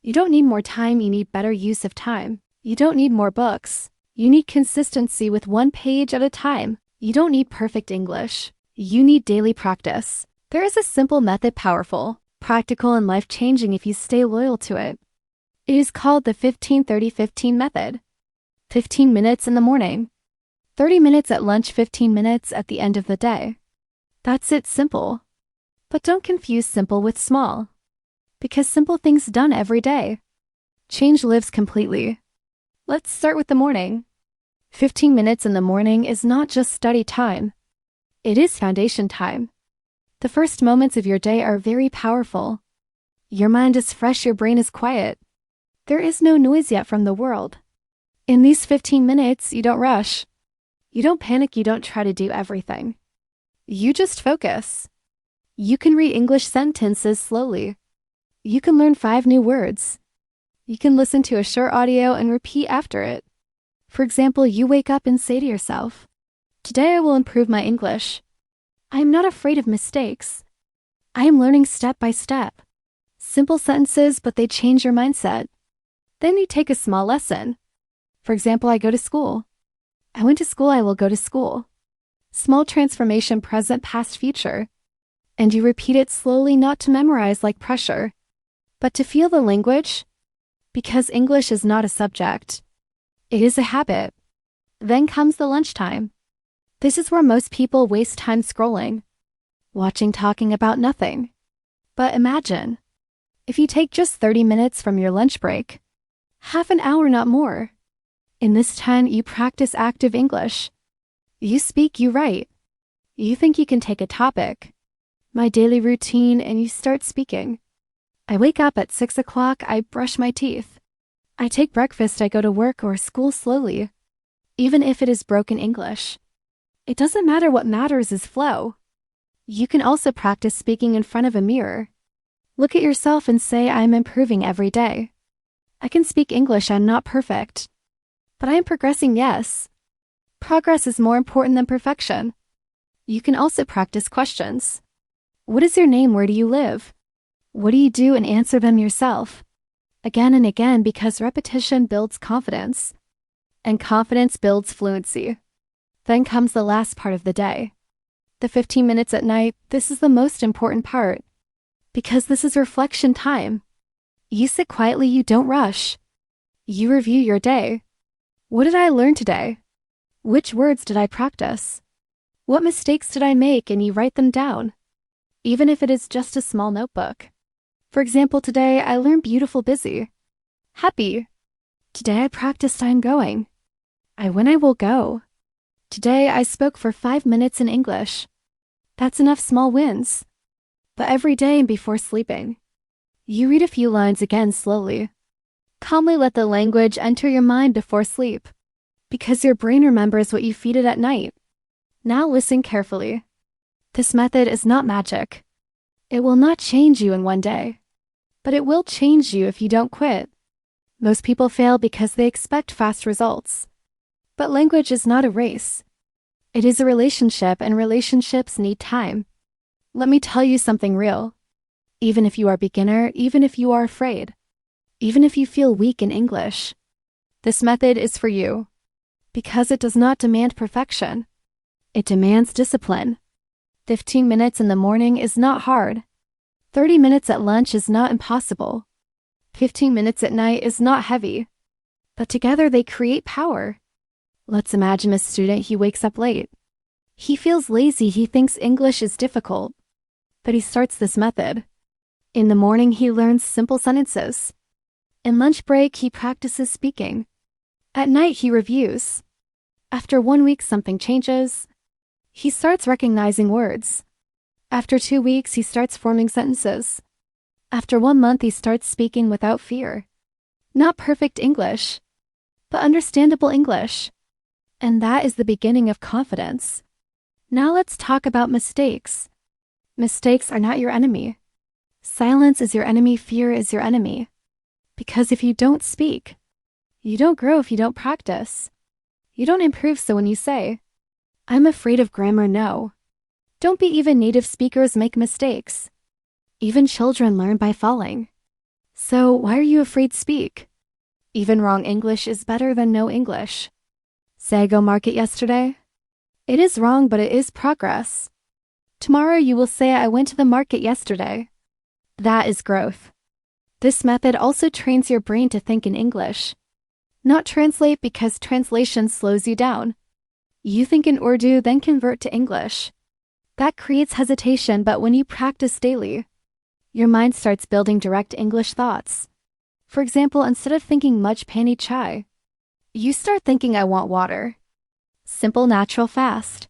You don't need more time, you need better use of time. You don't need more books. You need consistency with one page at a time. You don't need perfect English. You need daily practice. There is a simple method, powerful, practical, and life-changing if you stay loyal to it. It is called the 15-30-15 method. 15 minutes in the morning, 30 minutes at lunch, 15 minutes at the end of the day. That's it, simple. But don't confuse simple with small. Because simple things done every day change lives completely. Let's start with the morning. 15 minutes in the morning is not just study time. It is foundation time. The first moments of your day are very powerful. Your mind is fresh, your brain is quiet. There is no noise yet from the world. In these 15 minutes, you don't rush. You don't panic, you don't try to do everything. You just focus. You can read English sentences slowly. You can learn 5 new words. You can listen to a short audio and repeat after it. For example, you wake up and say to yourself, "Today I will improve my English. I am not afraid of mistakes. I am learning step by step." Simple sentences, but they change your mindset. Then you take a small lesson. For example, I go to school. I went to school, I will go to school. Small transformation, present, past, future. And you repeat it slowly, not to memorize like pressure, but to feel the language. Because English is not a subject. It is a habit. Then comes the lunchtime. This is where most people waste time scrolling, watching, talking about nothing. But imagine, if you take just 30 minutes from your lunch break, half an hour, not more. In this time, you practice active English. You speak, you write. You think you can take a topic, my daily routine, and you start speaking. I wake up at 6 o'clock, I brush my teeth. I take breakfast, I go to work or school slowly. Even if it is broken English. It doesn't matter, what matters is flow. You can also practice speaking in front of a mirror. Look at yourself and say, "I'm improving every day. I can speak English, I'm not perfect. But I am progressing, yes." Progress is more important than perfection. You can also practice questions. What is your name? Where do you live? What do you do? And answer them yourself. Again and again, because repetition builds confidence. And confidence builds fluency. Then comes the last part of the day. The 15 minutes at night, this is the most important part. Because this is reflection time. You sit quietly, you don't rush. You review your day. What did I learn today? Which words did I practice? What mistakes did I make? And you write them down. Even if it is just a small notebook. For example, today I learned beautiful, busy, happy. Today I practiced I'm going. I when I will go. Today I spoke for 5 minutes in English. That's enough small wins. But every day and before sleeping, you read a few lines again slowly. Calmly let the language enter your mind before sleep. Because your brain remembers what you feed it at night. Now listen carefully. This method is not magic. It will not change you in one day. But it will change you if you don't quit. Most people fail because they expect fast results. But language is not a race. It is a relationship, and relationships need time. Let me tell you something real. Even if you are a beginner, even if you are afraid, even if you feel weak in English, this method is for you. Because it does not demand perfection. It demands discipline. 15 minutes in the morning is not hard. 30 minutes at lunch is not impossible. 15 minutes at night is not heavy. But together they create power. Let's imagine a student, he wakes up late. He feels lazy, he thinks English is difficult. But he starts this method. In the morning he learns simple sentences. In lunch break he practices speaking. At night he reviews. After 1 week something changes. He starts recognizing words. After 2 weeks he starts forming sentences. After 1 month he starts speaking without fear. Not perfect English, but understandable English. And that is the beginning of confidence. Now let's talk about mistakes. Mistakes are not your enemy. Silence is your enemy, fear is your enemy. Because if you don't speak, you don't grow. If you don't practice, you don't improve. So when you say, "I'm afraid of grammar," no. Don't be. Even native speakers make mistakes. Even children learn by falling. So why are you afraid to speak? Even wrong English is better than no English. Say I go market yesterday. It is wrong, but it is progress. Tomorrow you will say I went to the market yesterday. That is growth. This method also trains your brain to think in English. Not translate, because translation slows you down. You think in Urdu, then convert to English. That creates hesitation, but when you practice daily, your mind starts building direct English thoughts. For example, instead of thinking much pani chai, you start thinking I want water. Simple, natural, fast.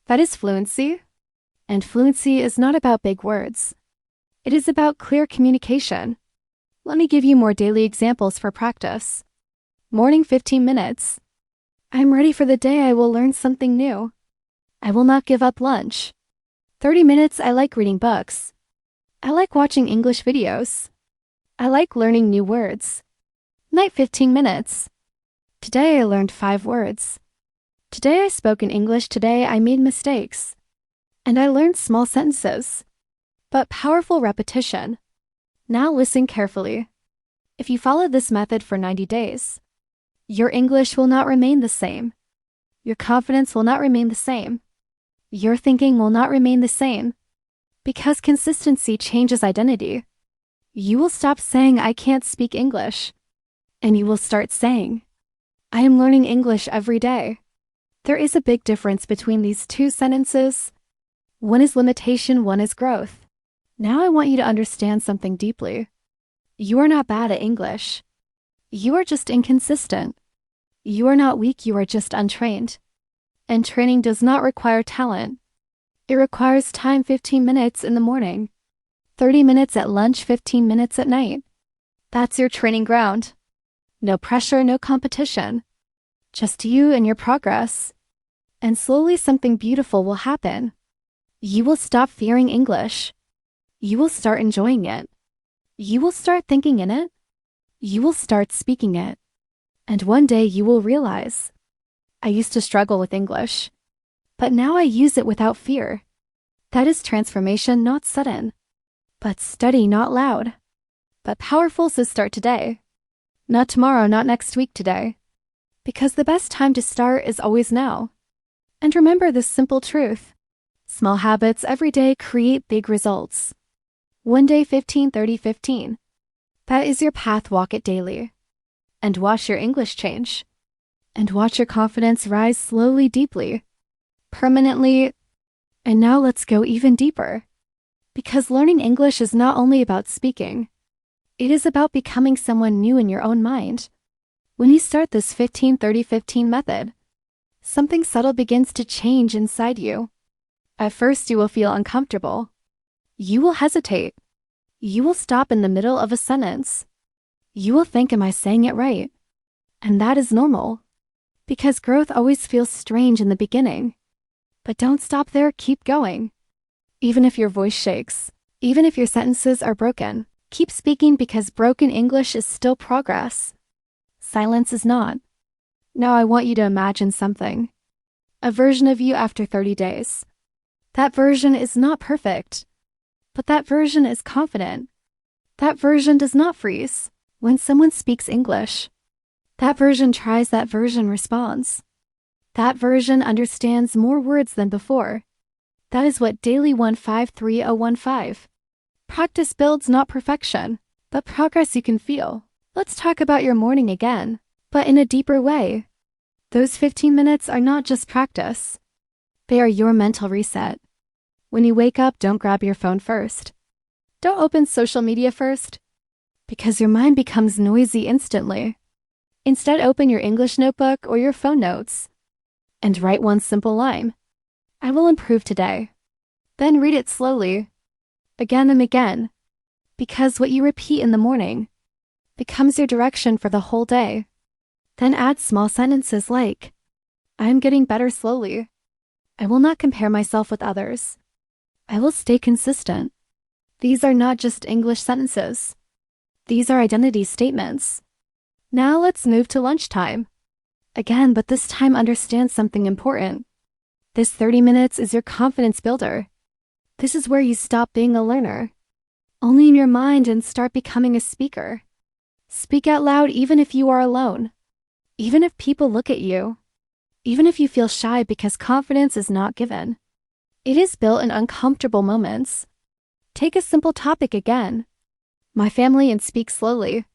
That is fluency. And fluency is not about big words. It is about clear communication. Let me give you more daily examples for practice. Morning 15 minutes. I'm ready for the day. I will learn something new. I will not give up lunch. 30 minutes. I like reading books. I like watching English videos. I like learning new words. Night 15 minutes. Today I learned 5 words. Today I spoke in English. Today I made mistakes. And I learned small sentences, but powerful repetition. Now listen carefully. If you follow this method for 90 days, your English will not remain the same. Your confidence will not remain the same. Your thinking will not remain the same. Because consistency changes identity. You will stop saying I can't speak English, and you will start saying, I am learning English every day. There is a big difference between these two sentences. One is limitation, one is growth. Now I want you to understand something deeply. You are not bad at English. You are just inconsistent. You are not weak, you are just untrained. And training does not require talent. It requires time. 15 minutes in the morning, 30 minutes at lunch, 15 minutes at night. That's your training ground. No pressure, no competition. Just you and your progress. And slowly something beautiful will happen. You will stop fearing English. You will start enjoying it. You will start thinking in it. You will start speaking it. And one day you will realize, I used to struggle with English, but now I use it without fear. That is transformation, not sudden, but steady, not loud, but powerful. So start today. Not tomorrow, not next week, today. Because the best time to start is always now. And remember this simple truth. Small habits every day create big results. One day 15, 30, 15. That is your path. Walk it daily. And watch your English change. And watch your confidence rise slowly, deeply, permanently. And now let's go even deeper. Because learning English is not only about speaking. It is about becoming someone new in your own mind. When you start this 15, 30, 15 method, something subtle begins to change inside you. At first you will feel uncomfortable. You will hesitate. You will stop in the middle of a sentence. You will think, am I saying it right? And that is normal. Because growth always feels strange in the beginning. But don't stop there, keep going. Even if your voice shakes, even if your sentences are broken, keep speaking, because broken English is still progress. Silence is not. Now I want you to imagine something. A version of you after 30 days. That version is not perfect, but that version is confident. That version does not freeze when someone speaks English. That version tries, that version responds. That version understands more words than before. That is what Daily 153015. Practice builds not perfection, but progress you can feel. Let's talk about your morning again, but in a deeper way. Those 15 minutes are not just practice. They are your mental reset. When you wake up, don't grab your phone first. Don't open social media first, because your mind becomes noisy instantly. Instead, open your English notebook or your phone notes and write one simple line. I will improve today. Then read it slowly, again and again, because what you repeat in the morning becomes your direction for the whole day. Then add small sentences like, I am getting better slowly. I will not compare myself with others. I will stay consistent. These are not just English sentences. These are identity statements. Now let's move to lunchtime. Again, but this time understand something important. This 30 minutes is your confidence builder. This is where you stop being a learner only in your mind, and start becoming a speaker. Speak out loud even if you are alone. Even if people look at you. Even if you feel shy, because confidence is not given. It is built in uncomfortable moments. Take a simple topic again. My family, and speak slowly.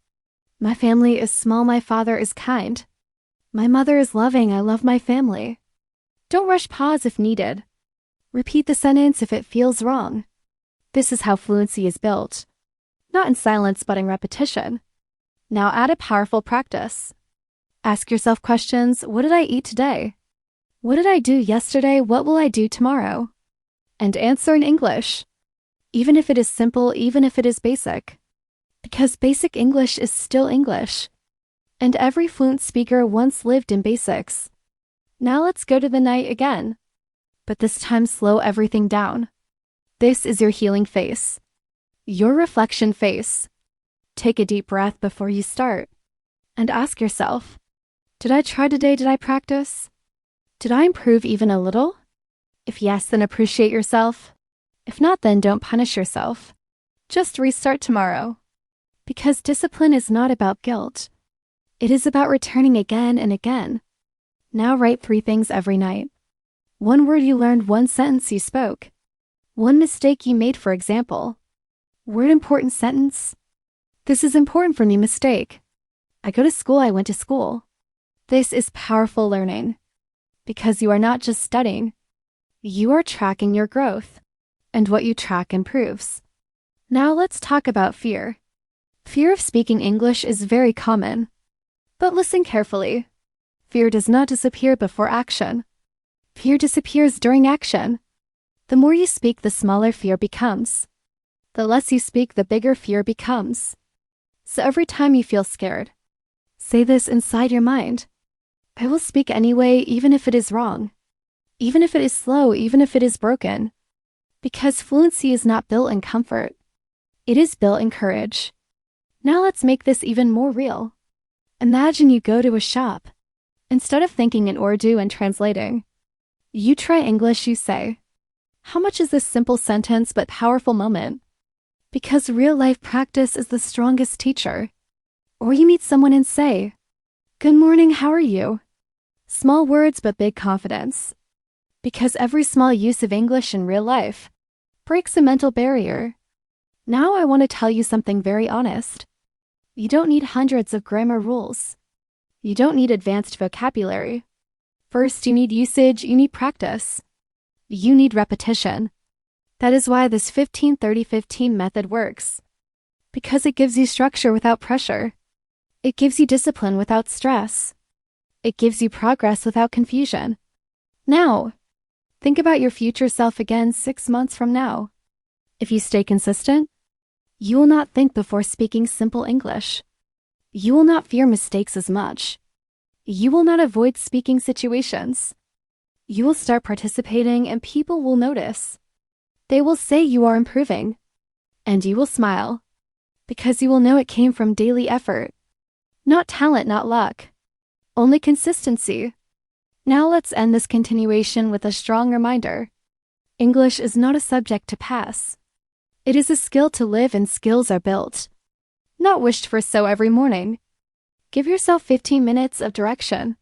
My family is small. My father is kind. My mother is loving. I love my family. Don't rush. Pause if needed. Repeat the sentence if it feels wrong. This is how fluency is built. Not in silence, but in repetition. Now add a powerful practice. Ask yourself questions. What did I eat today? What did I do yesterday? What will I do tomorrow? And answer in English. Even if it is simple, even if it is basic. Because basic English is still English. And every fluent speaker once lived in basics. Now let's go to the night again. But this time slow everything down. This is your healing face. Your reflection face. Take a deep breath before you start. And ask yourself, did I try today? Did I practice? Did I improve even a little? If yes, then appreciate yourself. If not, then don't punish yourself. Just restart tomorrow. Because discipline is not about guilt. It is about returning again and again. Now write 3 things every night. 1 word you learned, 1 sentence you spoke. 1 mistake you made, for example. Word important sentence. This is important for me. Mistake. I go to school. I went to school. This is powerful learning. Because you are not just studying. You are tracking your growth. And what you track improves. Now let's talk about fear. Fear of speaking English is very common. But listen carefully. Fear does not disappear before action. Fear disappears during action. The more you speak, the smaller fear becomes. The less you speak, the bigger fear becomes. So every time you feel scared, say this inside your mind. I will speak anyway, even if it is wrong. Even if it is slow, even if it is broken. Because fluency is not built in comfort. It is built in courage. Now let's make this even more real. Imagine you go to a shop. Instead of thinking in Urdu and translating, you try English. You say, how much is this simple sentence but powerful moment? Because real-life practice is the strongest teacher. Or you meet someone and say, good morning, how are you? Small words but big confidence. Because every small use of English in real life breaks a mental barrier. Now I want to tell you something very honest. You don't need hundreds of grammar rules. You don't need advanced vocabulary. First, you need usage, you need practice. You need repetition. That is why this 15-30-15 method works. Because it gives you structure without pressure. It gives you discipline without stress. It gives you progress without confusion. Now, think about your future self again 6 months from now. If you stay consistent, you will not think before speaking simple English. You will not fear mistakes as much. You will not avoid speaking situations. You will start participating and people will notice. They will say you are improving. And you will smile. Because you will know it came from daily effort. Not talent, not luck. Only consistency. Now let's end this continuation with a strong reminder. English is not a subject to pass. It is a skill to live, and skills are built. Not wished for. So every morning, give yourself 15 minutes of direction.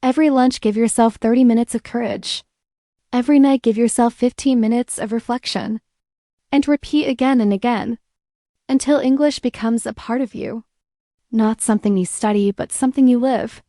Every lunch, give yourself 30 minutes of courage. Every night, give yourself 15 minutes of reflection. And repeat again and again. Until English becomes a part of you. Not something you study, but something you live.